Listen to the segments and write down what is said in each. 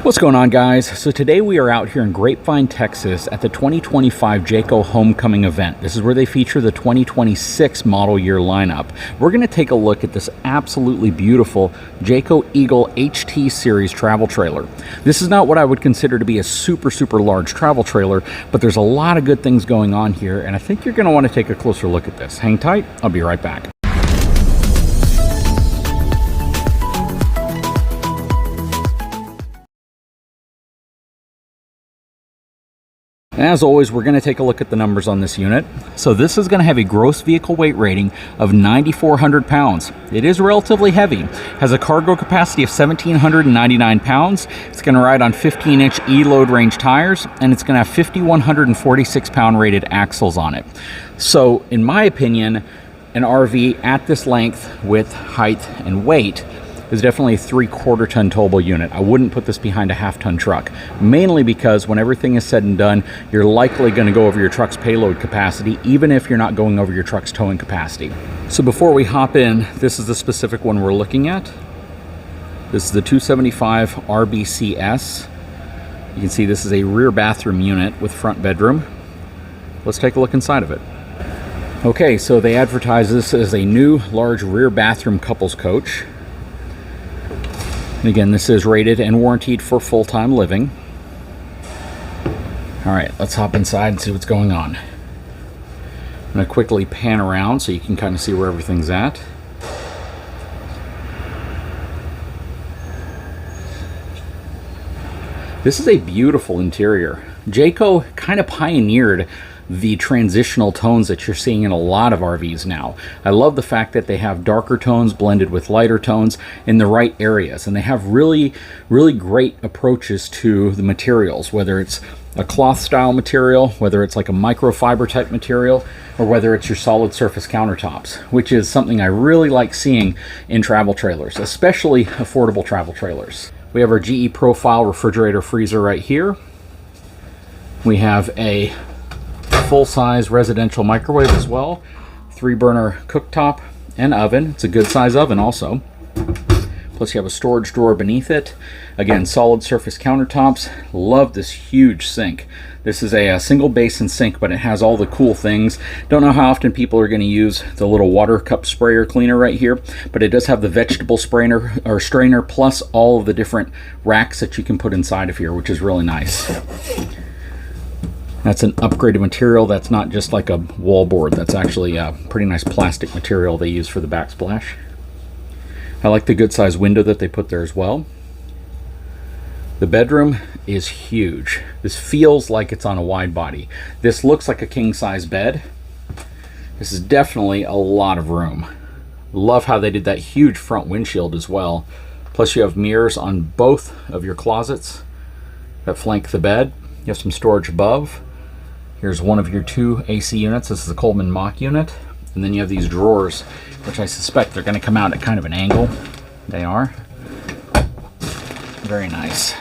What's going on, guys? So today we are out here in Grapevine, Texas at the 2025 Jayco Homecoming event. This is where they feature the 2026 model year lineup. We're going to take a look at this absolutely beautiful Jayco Eagle HT series travel trailer. This is not what I would consider to be a super large travel trailer, but there's a lot of good things going on here, and I think you're going to want to take a closer look at this. Hang tight, I'll be right back. As always, we're going to take a look at the numbers on this unit. So this is going to have a gross vehicle weight rating of 9,400 pounds. It is relatively heavy. Has a cargo capacity of 1,799 pounds. It's going to ride on 15-inch E-load range tires, and it's going to have 5,146 pound rated axles on it. So in my opinion, an RV at this length, width, height, and weight is definitely a 3/4 ton towable unit. I wouldn't put this behind a half-ton truck, mainly because when everything is said and done, you're likely going to go over your truck's payload capacity, even if you're not going over your truck's towing capacity. So before we hop in, this is the specific one we're looking at. This is the 275 RBCS. You can see this is a rear bathroom unit with front bedroom. Let's take a look inside of it. Okay, so they advertise this as a new large rear bathroom couples coach. And again, this is rated and warranted for full-time living. All right, let's hop inside and see what's going on. I'm going to quickly pan around so you can kind of see where everything's at. This is a beautiful interior. Jayco kind of pioneered the transitional tones that you're seeing in a lot of RVs now. I love the fact that they have darker tones blended with lighter tones in the right areas, and they have really great approaches to the materials, whether it's a cloth style material, whether it's like a microfiber type material, or whether it's your solid surface countertops, which is something I really like seeing in travel trailers, especially affordable travel trailers. We have our GE Profile refrigerator freezer right here. We have a full-size residential microwave as well, 3-burner cooktop and oven. It's a good size oven also. Plus you have a storage drawer beneath it. Again, solid surface countertops. Love this huge sink. This is a single basin sink, but it has all the cool things. Don't know how often people are going to use the little water cup sprayer cleaner right here, but it does have the vegetable sprainer or strainer plus all of the different racks that you can put inside of here, which is really nice. That's an upgraded material. That's not just like a wallboard. That's actually a pretty nice plastic material they use for the backsplash. I like the good size window that they put there as well. The bedroom is huge. This feels like it's on a wide body. This looks like a king size bed. This is definitely a lot of room. Love how they did that huge front windshield as well. Plus you have mirrors on both of your closets that flank the bed. You have some storage above. Here's one of your 2 AC units. This is a Coleman Mach unit. And then you have these drawers, which I suspect they're going to come out at kind of an angle. They are. Very nice.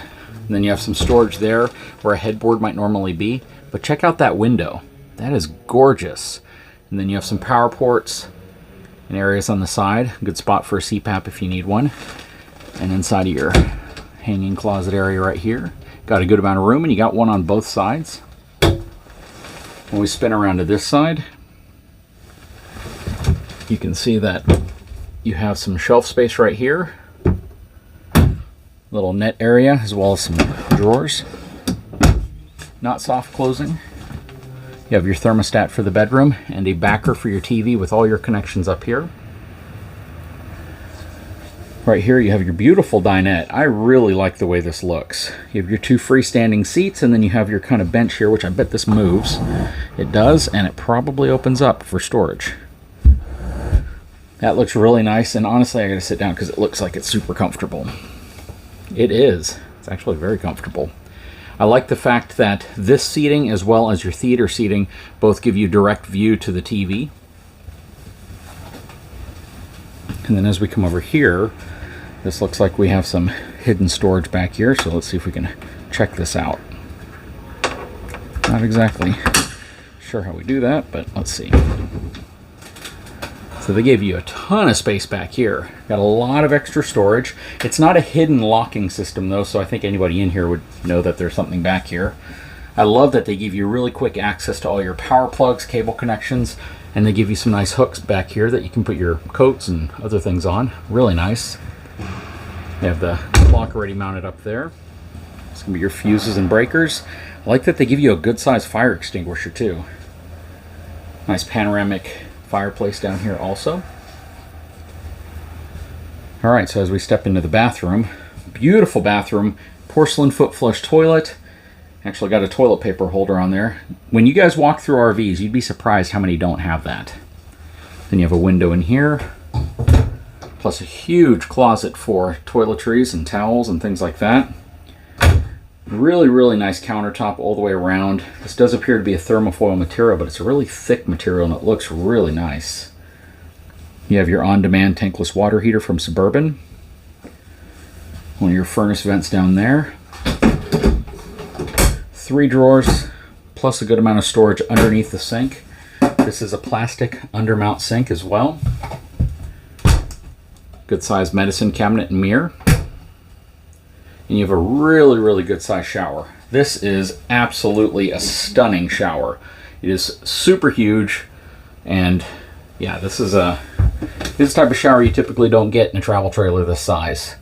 And then you have some storage there where a headboard might normally be. But check out that window. That is gorgeous. And then you have some power ports and areas on the side. Good spot for a CPAP if you need one. And inside of your hanging closet area right here. Got a good amount of room, and you got one on both sides. When we spin around to this side, you can see that you have some shelf space right here, little net area, as well as some drawers. Not soft closing. You have your thermostat for the bedroom and a backer for your TV with all your connections up here. Right here you have your beautiful dinette. I really like the way this looks. You have your 2 freestanding seats, and then you have your kind of bench here, which I bet this moves. It does, and it probably opens up for storage. That looks really nice, and honestly I gotta sit down because it looks like it's super comfortable. It is. It's actually very comfortable. I like the fact that this seating as well as your theater seating both give you direct view to the TV. And then as we come over here, this looks like we have some hidden storage back here, so let's see if we can check this out. Not exactly sure how we do that, but let's see. So they gave you a ton of space back here. Got a lot of extra storage. It's not a hidden locking system though, so I think anybody in here would know that there's something back here. I love that they give you really quick access to all your power plugs, cable connections, and they give you some nice hooks back here that you can put your coats and other things on. Really nice. They have the clock already mounted up there. It's gonna be your fuses and breakers. I like that they give you a good sized fire extinguisher too. Nice panoramic fireplace down here also. All right, so as we step into the bathroom, beautiful bathroom, porcelain foot flush toilet. Actually got a toilet paper holder on there. When you guys walk through RVs, you'd be surprised how many don't have that. Then you have a window in here, plus a huge closet for toiletries and towels and things like that. Really, really nice countertop all the way around. This does appear to be a thermofoil material, but it's a really thick material and it looks really nice. You have your on-demand tankless water heater from Suburban. One of your furnace vents down there. 3 drawers, plus a good amount of storage underneath the sink. This is a plastic undermount sink as well. Good sized medicine cabinet and mirror. And you have a really, really good sized shower. This is absolutely a stunning shower. It is super huge, and yeah, this is the type of shower you typically don't get in a travel trailer this size.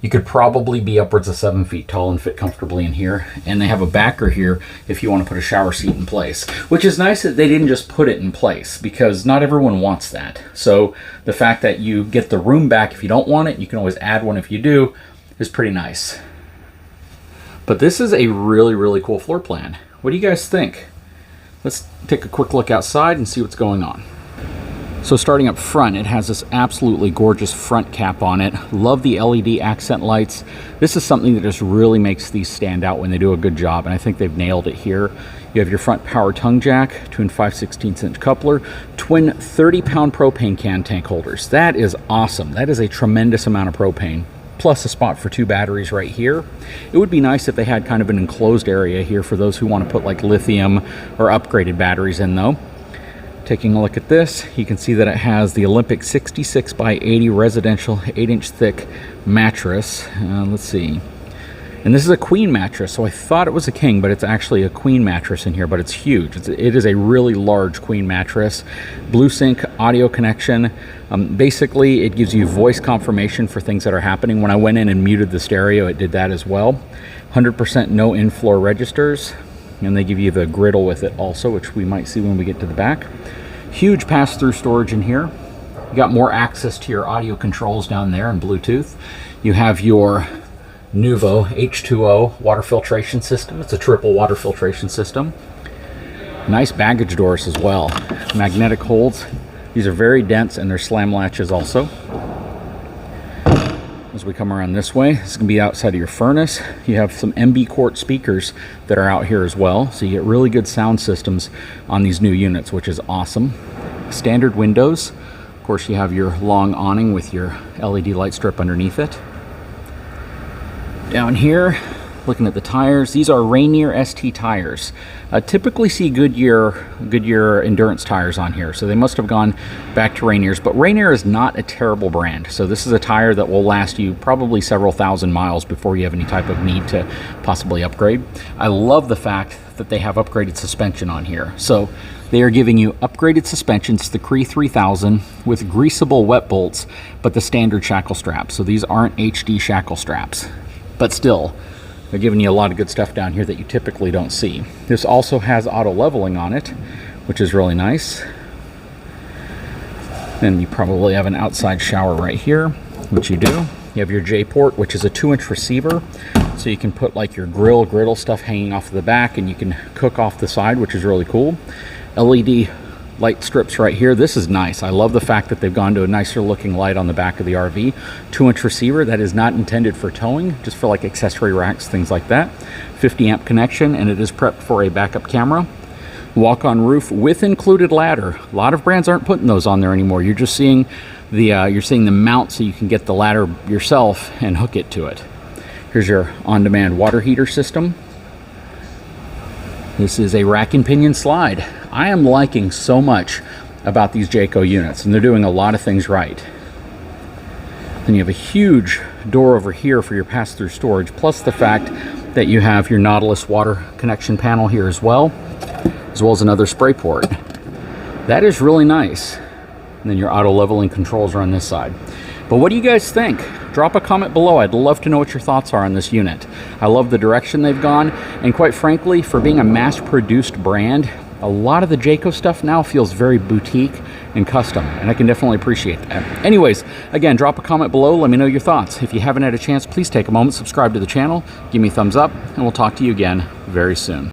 You could probably be upwards of 7 feet tall and fit comfortably in here. And they have a backer here if you want to put a shower seat in place, which is nice that they didn't just put it in place, because not everyone wants that. So the fact that you get the room back if you don't want it, you can always add one if you do, is pretty nice. But this is a really, really cool floor plan. What do you guys think? Let's take a quick look outside and see what's going on. So starting up front, it has this absolutely gorgeous front cap on it. Love the LED accent lights. This is something that just really makes these stand out when they do a good job, and I think they've nailed it here. You have your front power tongue jack, twin 5/16 inch coupler, twin 30-pound propane can tank holders. That is awesome. That is a tremendous amount of propane. Plus a spot for 2 batteries right here. It would be nice if they had kind of an enclosed area here for those who want to put like lithium or upgraded batteries in though. Taking a look at this, you can see that it has the Olympic 66 by 80 residential 8-inch thick mattress. Let's see. And this is a queen mattress, so I thought it was a king, but it's actually a queen mattress in here, but it's huge. It is a really large queen mattress. Blue Sync audio connection. Basically, it gives you voice confirmation for things that are happening. When I went in and muted the stereo, it did that as well. 100% no in-floor registers. And they give you the griddle with it also, which we might see when we get to the back. Huge pass-through storage in here. You got more access to your audio controls down there and Bluetooth. You have your Nuvo H2O water filtration system. It's a triple water filtration system. Nice baggage doors as well. Magnetic holds. These are very dense and they're slam latches also. As we come around this way, this is going to be outside of your furnace. You have some MB CURT speakers that are out here as well, so you get really good sound systems on these new units, which is awesome. Standard windows. Of course, you have your long awning with your LED light strip underneath it. Down here, looking at the tires, these are Rainier ST tires. Typically see Goodyear Endurance tires on here, so they must have gone back to Rainier's, but Rainier is not a terrible brand. So this is a tire that will last you probably several thousand miles before you have any type of need to possibly upgrade. I love the fact that they have upgraded suspension on here. So they are giving you upgraded suspensions to the Cree 3000 with greasable wet bolts, but the standard shackle straps. So these aren't HD shackle straps, but still, they're giving you a lot of good stuff down here that you typically don't see. This also has auto leveling on it, which is really nice. Then you probably have an outside shower right here, which you do. You have your J-port, which is a 2-inch receiver. So you can put like your griddle stuff hanging off the back, and you can cook off the side, which is really cool. LED light strips right here. This is nice. I love the fact that they've gone to a nicer looking light on the back of the RV. 2-inch receiver that is not intended for towing, just for like accessory racks, things like that. 50 amp connection, and it is prepped for a backup camera. Walk-on roof with included ladder. A lot of brands aren't putting those on there anymore. You're just seeing the mount so you can get the ladder yourself and hook it to it. Here's your on-demand water heater system. This is a rack and pinion slide. I am liking so much about these Jayco units, and they're doing a lot of things right. Then you have a huge door over here for your pass-through storage, plus the fact that you have your Nautilus water connection panel here as well as another spray port. That is really nice. And then your auto leveling controls are on this side. But what do you guys think? Drop a comment below. I'd love to know what your thoughts are on this unit. I love the direction they've gone, and quite frankly, for being a mass-produced brand, a lot of the Jayco stuff now feels very boutique and custom, and I can definitely appreciate that. Anyways, again, drop a comment below. Let me know your thoughts. If you haven't had a chance, please take a moment, subscribe to the channel, give me a thumbs up, and we'll talk to you again very soon.